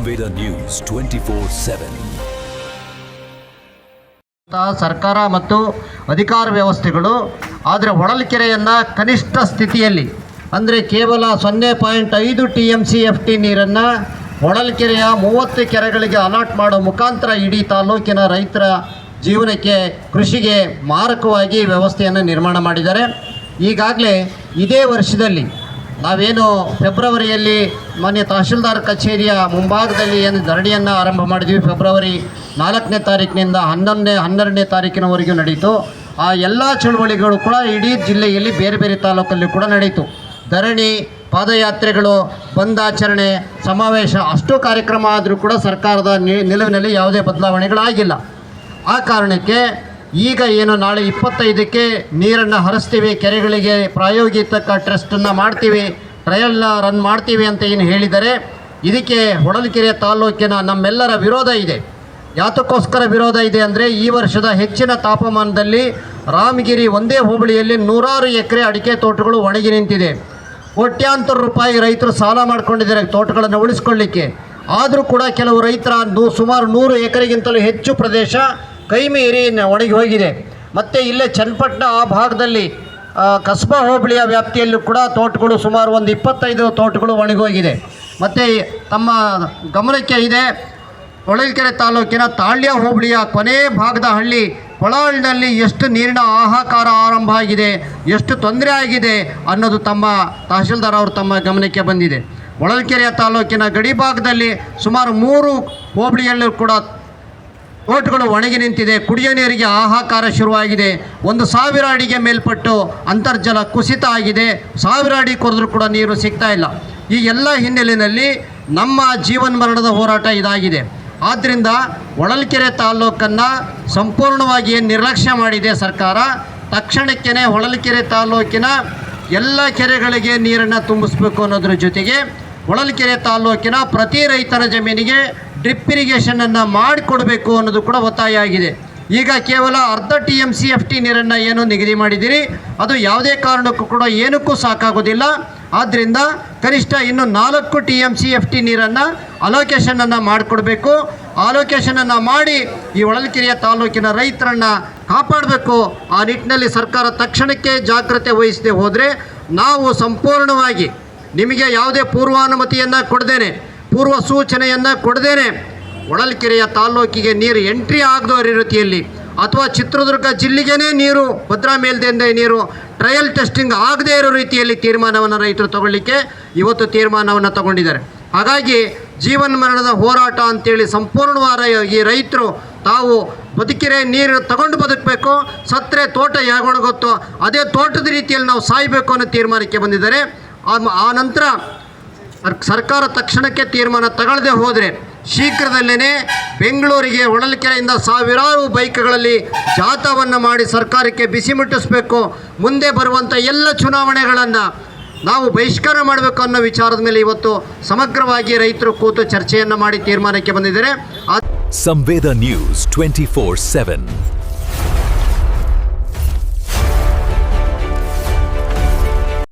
Samveda news 24/7. ಸರ್ಕಾರ ಮತ್ತು ಅಧಿಕಾರ ವ್ಯವಸ್ಥೆಗಳು ಆದರೆ ಹೊಳಲ್ಕೆರೆಯನ್ನು ಕನಿಷ್ಠ ಸ್ಥಿತಿಯಲ್ಲಿ ಅಂದರೆ ಕೇವಲ 0.5 TMCFT ನೀರನ್ನು ಹೊಳಲ್ಕೆರೆಯ 30 ಕೆರೆಗಳಿಗೆ ಅಲಾಟ್ ಮಾಡೋ ಮುಖಾಂತರ ಇಡೀ ತಾಲೂಕಿನ ರೈತರ ಜೀವನಕ್ಕೆ ಕೃಷಿಗೆ ಮಾರಕವಾಗಿ ವ್ಯವಸ್ಥೆಯನ್ನು ನಿರ್ಮಾಣ ಮಾಡಿದ್ದಾರೆ. ಈಗಾಗಲೇ ಇದೇ ವರ್ಷದಲ್ಲಿ ನಾವೇನು ಫೆಬ್ರವರಿಯಲ್ಲಿ ಮಾನ್ಯ ತಹಶೀಲ್ದಾರ್ ಕಚೇರಿಯ ಮುಂಭಾಗದಲ್ಲಿ ಏನು ಧರಣಿಯನ್ನು ಆರಂಭ ಮಾಡಿದ್ವಿ, ಫೆಬ್ರವರಿ 4ನೇ ತಾರೀಕಿನಿಂದ 12ನೇ ತಾರೀಕಿನವರೆಗೂ ನಡೀತು. ಆ ಎಲ್ಲ ಚಳುವಳಿಗಳು ಕೂಡ ಇಡೀ ಜಿಲ್ಲೆಯಲ್ಲಿ ಬೇರೆ ಬೇರೆ ತಾಲೂಕಲ್ಲಿ ಕೂಡ ನಡೀತು. ಧರಣಿ, ಪಾದಯಾತ್ರೆಗಳು, ಬಂದಾಚರಣೆ, ಸಮಾವೇಶ ಅಷ್ಟು ಕಾರ್ಯಕ್ರಮ ಆದರೂ ಕೂಡ ಸರ್ಕಾರದ ನಿಲುವಿನಲ್ಲಿ ಯಾವುದೇ ಬದಲಾವಣೆಗಳಾಗಿಲ್ಲ. ಆ ಕಾರಣಕ್ಕೆ ಈಗ ಏನು ನಾಳೆ 25ಕ್ಕೆ ನೀರನ್ನು ಹರಿಸ್ತೀವಿ, ಕೆರೆಗಳಿಗೆ ಪ್ರಾಯೋಗಿಕ ಟೆಸ್ಟನ್ನು ಮಾಡ್ತೀವಿ, ಟ್ರಯಲ್ನ ರನ್ ಮಾಡ್ತೀವಿ ಅಂತ ಏನು ಹೇಳಿದರೆ, ಇದಕ್ಕೆ ಹೊಳಲ್ಕೆರೆ ತಾಲೂಕಿನ ನಮ್ಮೆಲ್ಲರ ವಿರೋಧ ಇದೆ. ಯಾತಕ್ಕೋಸ್ಕರ ವಿರೋಧ ಇದೆ ಅಂದರೆ, ಈ ವರ್ಷದ ಹೆಚ್ಚಿನ ತಾಪಮಾನದಲ್ಲಿ ರಾಮಗಿರಿ ಒಂದೇ ಹೋಬಳಿಯಲ್ಲಿ 100 ಎಕರೆ ಅಡಿಕೆ ತೋಟಗಳು ಒಣಗಿ ನಿಂತಿದೆ. ಕೋಟ್ಯಾಂತರ ರೂಪಾಯಿ ರೈತರು ಸಾಲ ಮಾಡ್ಕೊಂಡಿದ್ದಾರೆ ತೋಟಗಳನ್ನು ಉಳಿಸ್ಕೊಳ್ಳಿಕ್ಕೆ. ಆದರೂ ಕೂಡ ಕೆಲವು ರೈತರ ಸುಮಾರು 100 ಎಕರೆಗಿಂತಲೂ ಹೆಚ್ಚು ಪ್ರದೇಶ ಕೈ ಮೀರಿ ಒಣಗಿ ಹೋಗಿದೆ. ಮತ್ತು ಇಲ್ಲೇ ಚನ್ನಪಟ್ಟಣ ಆ ಭಾಗದಲ್ಲಿ ಕಸ್ಬಾ ಹೋಬಳಿಯ ವ್ಯಾಪ್ತಿಯಲ್ಲೂ ಕೂಡ ತೋಟಗಳು ಸುಮಾರು ಒಂದು 25 ತೋಟಗಳು ಒಣಗೋಗಿದೆ. ಮತ್ತು ತಮ್ಮ ಗಮನಕ್ಕೆ ಇದೆ, ಹೊಳಲ್ಕೆರೆ ತಾಲೂಕಿನ ತಾಳ್ಯ ಹೋಬಳಿಯ ಕೊನೆ ಭಾಗದ ಹಳ್ಳಿ ಕೊಳಾಳಿನಲ್ಲಿ ಎಷ್ಟು ನೀರಿನ ಹಾಹಾಕಾರ ಆರಂಭ ಆಗಿದೆ, ಎಷ್ಟು ತೊಂದರೆ ಆಗಿದೆ ಅನ್ನೋದು ತಮ್ಮ ತಹಶೀಲ್ದಾರ್ ಅವರು ತಮ್ಮ ಗಮನಕ್ಕೆ ಬಂದಿದೆ. ಹೊಳಲ್ಕೆರೆ ತಾಲೂಕಿನ ಗಡಿ ಭಾಗದಲ್ಲಿ ಸುಮಾರು 3 ಹೋಬಳಿಯಲ್ಲೂ ಕೂಡ ತೋಟಗಳು ಒಣಗಿ ನಿಂತಿದೆ. ಕುಡಿಯೋ ನೀರಿಗೆ ಹಾಹಾಕಾರ ಶುರುವಾಗಿದೆ. 1,000 ಅಡಿಗೆ ಮೇಲ್ಪಟ್ಟು ಅಂತರ್ಜಲ ಕುಸಿತ ಆಗಿದೆ. 1000 ಅಡಿ ಕೊರೆದ್ರೂ ಕೂಡ ನೀರು ಸಿಗ್ತಾ ಇಲ್ಲ. ಈ ಎಲ್ಲ ಹಿನ್ನೆಲೆಯಲ್ಲಿ ನಮ್ಮ ಜೀವನ್ಮರಣದ ಹೋರಾಟ ಇದಾಗಿದೆ. ಆದ್ದರಿಂದ ಹೊಳಲ್ಕೆರೆ ತಾಲೂಕನ್ನು ಸಂಪೂರ್ಣವಾಗಿ ನಿರ್ಲಕ್ಷ್ಯ ಮಾಡಿದೆ ಸರ್ಕಾರ. ತಕ್ಷಣಕ್ಕೇ ಹೊಳಲ್ಕೆರೆ ತಾಲೂಕಿನ ಎಲ್ಲ ಕೆರೆಗಳಿಗೆ ನೀರನ್ನು ತುಂಬಿಸಬೇಕು ಅನ್ನೋದ್ರ ಜೊತೆಗೆ ಹೊಳಲ್ಕೆರೆ ತಾಲೂಕಿನ ಪ್ರತಿ ರೈತರ ಜಮೀನಿಗೆ ಡ್ರಿಪ್ ಇರಿಗೇಷನನ್ನು ಮಾಡಿಕೊಡಬೇಕು ಅನ್ನೋದು ಕೂಡ ಒತ್ತಾಯ ಆಗಿದೆ. ಈಗ ಕೇವಲ ಅರ್ಧ TMCFT ನೀರನ್ನು ಏನು ನಿಗದಿ ಮಾಡಿದ್ದೀರಿ, ಅದು ಯಾವುದೇ ಕಾರಣಕ್ಕೂ ಕೂಡ ಏನಕ್ಕೂ ಸಾಕಾಗೋದಿಲ್ಲ. ಆದ್ದರಿಂದ ಕನಿಷ್ಠ ಇನ್ನು 4 TMCFT ನೀರನ್ನು ಅಲೋಕೇಶನನ್ನು ಮಾಡಿಕೊಡ್ಬೇಕು. ಅಲೋಕೇಶನನ್ನು ಮಾಡಿ ಈ ಹೊಳಲ್ಕೆರೆಯ ತಾಲೂಕಿನ ರೈತರನ್ನು ಕಾಪಾಡಬೇಕು. ಆ ನಿಟ್ಟಿನಲ್ಲಿ ಸರ್ಕಾರ ತಕ್ಷಣಕ್ಕೆ ಜಾಗ್ರತೆ ವಹಿಸದೆ ಹೋದರೆ ನಾವು ಸಂಪೂರ್ಣವಾಗಿ ನಿಮಗೆ ಯಾವುದೇ ಪೂರ್ವಾನುಮತಿಯನ್ನು ಕೊಡದೇನೆ, ಪೂರ್ವ ಸೂಚನೆಯನ್ನು ಕೊಡದೇನೆ ಹೊಳಲ್ಕೆರೆಯ ತಾಲೂಕಿಗೆ ನೀರು ಎಂಟ್ರಿ ಆಗದೋ ರೀತಿಯಲ್ಲಿ ಅಥವಾ ಚಿತ್ರದುರ್ಗ ಜಿಲ್ಲೆಗೇ ನೀರು ಭದ್ರಾ ಮೇಲ್ದಂಡೆ ನೀರು ಟ್ರಯಲ್ ಟೆಸ್ಟಿಂಗ್ ಆಗದೇ ಇರೋ ರೀತಿಯಲ್ಲಿ ತೀರ್ಮಾನವನ್ನು ರೈತರು ತಗೊಳ್ಳಿಕ್ಕೆ ಇವತ್ತು ತೀರ್ಮಾನವನ್ನು ತಗೊಂಡಿದ್ದಾರೆ. ಹಾಗಾಗಿ ಜೀವನ್ಮರಣದ ಹೋರಾಟ ಅಂತೇಳಿ ಸಂಪೂರ್ಣವಾದ ಈ ರೈತರು ತಾವು ಬದುಕಿರೆ ನೀರು ತಗೊಂಡು ಬದುಕಬೇಕು, ಸತ್ತರೆ ತೋಟ ಯಾಗೊಣಗುತ್ತೋ ಅದೇ ತೋಟದ ರೀತಿಯಲ್ಲಿ ನಾವು ಸಾಯಬೇಕು ಅನ್ನೋ ತೀರ್ಮಾನಕ್ಕೆ ಬಂದಿದ್ದಾರೆ. ಆ ನಂತರ ಸರ್ಕಾರ ತಕ್ಷಣಕ್ಕೆ ತೀರ್ಮಾನ ತಗೊಳ್ಳದೆ ಹೋದರೆ ಶೀಘ್ರದಲ್ಲೇ ಬೆಂಗಳೂರಿಗೆ ಹೊಳಲ್ಕೆರೆಯಿಂದ ಸಾವಿರಾರು ಬೈಕ್ಗಳಲ್ಲಿ ಜಾಥಾವನ್ನು ಮಾಡಿ ಸರ್ಕಾರಕ್ಕೆ ಬಿಸಿ ಮುಟ್ಟಿಸಬೇಕು. ಮುಂದೆ ಬರುವಂಥ ಎಲ್ಲ ಚುನಾವಣೆಗಳನ್ನು ನಾವು ಬಹಿಷ್ಕಾರ ಮಾಡಬೇಕು ಅನ್ನೋ ವಿಚಾರದ ಮೇಲೆ ಇವತ್ತು ಸಮಗ್ರವಾಗಿ ರೈತರು ಕೂತು ಚರ್ಚೆಯನ್ನು ಮಾಡಿ ತೀರ್ಮಾನಕ್ಕೆ ಬಂದಿದ್ದಾರೆ. ಸಂವೇದ ನ್ಯೂಸ್ 24/7.